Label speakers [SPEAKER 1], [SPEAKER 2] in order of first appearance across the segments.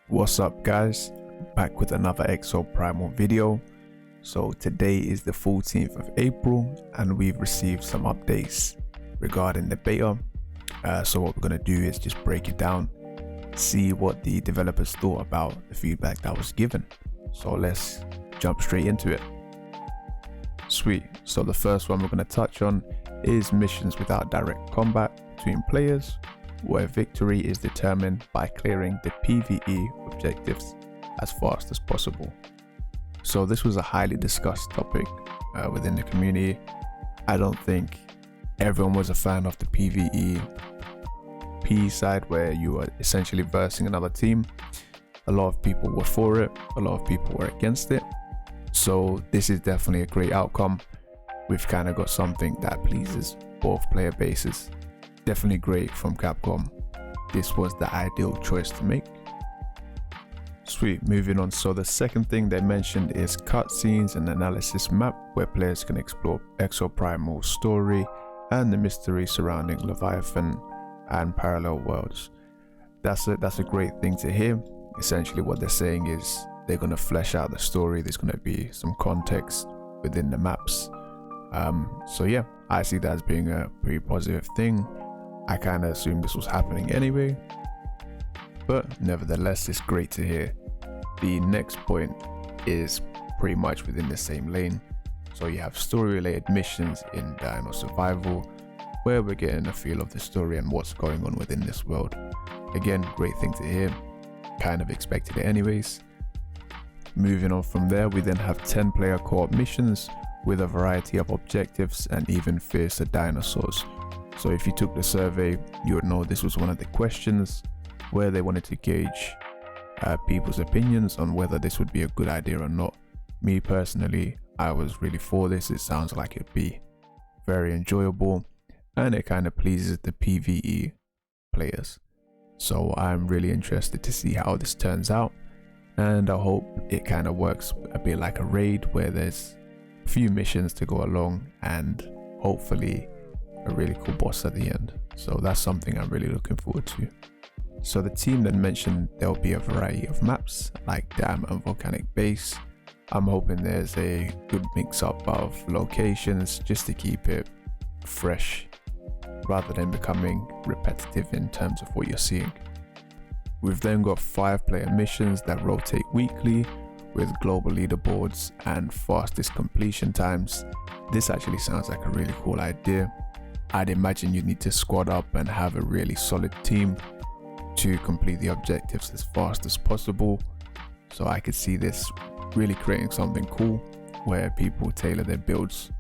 [SPEAKER 1] What's up guys, back with another Exoprimal video. So today is the 14th of April and we've received some updates regarding the beta. So what we're going to do is just break it down, see what the developers thought about the feedback that was given. So let's jump straight into it. Sweet. So the first one we're going to touch on is missions without direct combat between players, where victory is determined by clearing the PvE objectives as fast as possible. So this was a highly discussed topic within the community. I don't think everyone was a fan of the PvE side, where you are essentially versing another team. A lot of people were for it, a lot of people were against it. So this is definitely a great outcome. We've kind of got something that pleases both player bases. Definitely great from Capcom. This was the ideal choice to make. Sweet, moving on. So the second thing they mentioned is cutscenes and analysis map, where players can explore Exoprimal's story and the mystery surrounding Leviathan and parallel worlds. That's a great thing to hear. Essentially what they're saying is they're going to flesh out the story. There's going to be some context within the maps. So yeah, I see that as being a pretty positive thing. I kind of assumed this was happening anyway, but nevertheless, it's great to hear. The next point is pretty much within the same lane. So you have story-related missions in Dino Survival, where we're getting a feel of the story and what's going on within this world. Again, great thing to hear. Kind of expected it anyways. Moving on from there, we then have 10-player co-op missions with a variety of objectives and even fiercer dinosaurs. So if you took the survey, you would know this was one of the questions where they wanted to gauge people's opinions on whether this would be a good idea or not. Me personally, I was really for this. It sounds like it'd be very enjoyable and it kind of pleases the PvE players. So I'm really interested to see how this turns out, and I hope it kind of works a bit like a raid where there's a few missions to go along and hopefully a really cool boss at the end. So that's something I'm really looking forward to. So the team then mentioned there'll be a variety of maps like Dam and Volcanic Base. I'm hoping there's a good mix up of locations just to keep it fresh rather than becoming repetitive in terms of what you're seeing. We've then got 5-player missions that rotate weekly with global leaderboards and fastest completion times. This actually sounds like a really cool idea. I'd imagine you need to squad up and have a really solid team to complete the objectives as fast as possible. So I could see this really creating something cool where people tailor their builds.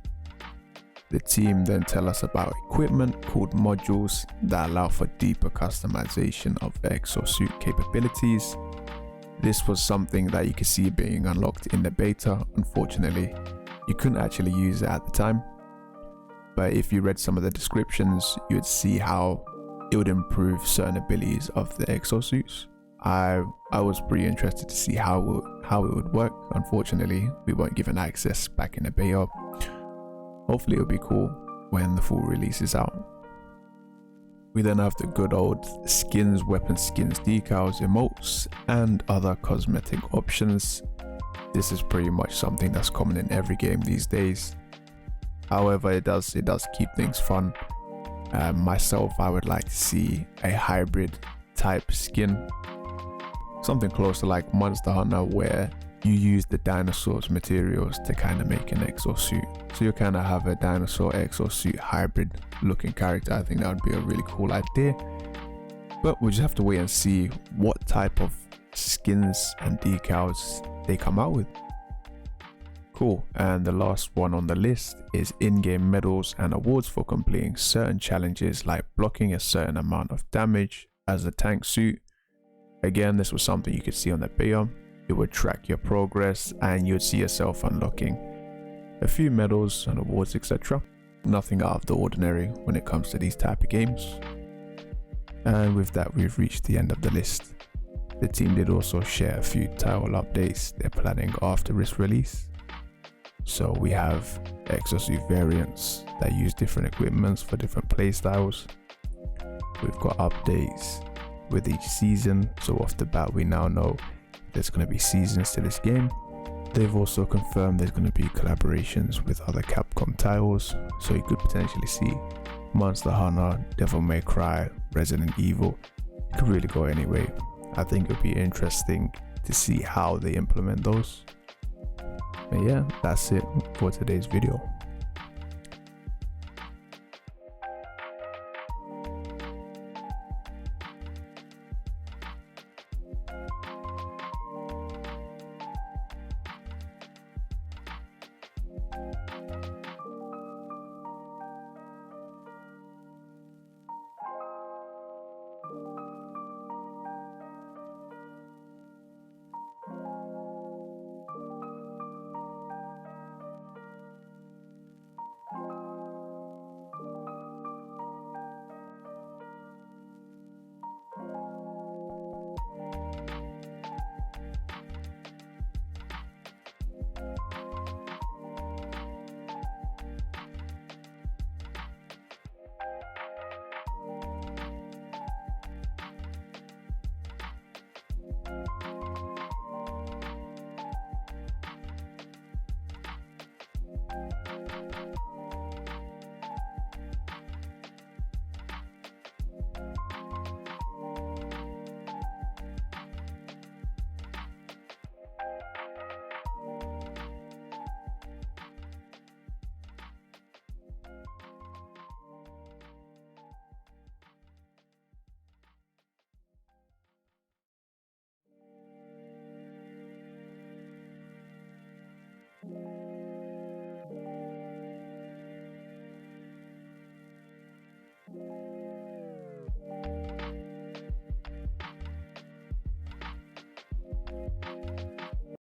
[SPEAKER 1] The team then tell us about equipment called modules that allow for deeper customization of exosuit capabilities. This was something that you could see being unlocked in the beta. Unfortunately, you couldn't actually use it at the time. But if you read some of the descriptions, you would see how it would improve certain abilities of the exosuits. I was pretty interested to see how it would work. Unfortunately, we weren't given access back in the beta. Hopefully it'll be cool when the full release is out. We then have the good old skins, weapon skins, decals, emotes, and other cosmetic options. This is pretty much something that's common in every game these days. However, it does keep things fun. Myself, I would like to see a hybrid type skin, something close to like Monster Hunter, where you use the dinosaurs materials to kind of make an exosuit. So you kind of have a dinosaur exosuit hybrid looking character. I think that would be a really cool idea, but we'll just have to wait and see what type of skins and decals they come out with. Cool. And the last one on the list is in-game medals and awards for completing certain challenges, like blocking a certain amount of damage as a tank suit. Again, this was something you could see on the beta. It would track your progress and you'd see yourself unlocking a few medals and awards, etc. Nothing out of the ordinary when it comes to these type of games. And with that, we've reached the end of the list. The team did also share a few title updates they're planning after its release. So we have exosuit variants that use different equipments for different playstyles. We've got updates with each season. So off the bat, we now know there's going to be seasons to this game. They've also confirmed there's going to be collaborations with other Capcom titles, so you could potentially see Monster Hunter, Devil May Cry, Resident Evil. It could really go anyway. I think it would be interesting to see how they implement those. But yeah, that's it for today's video.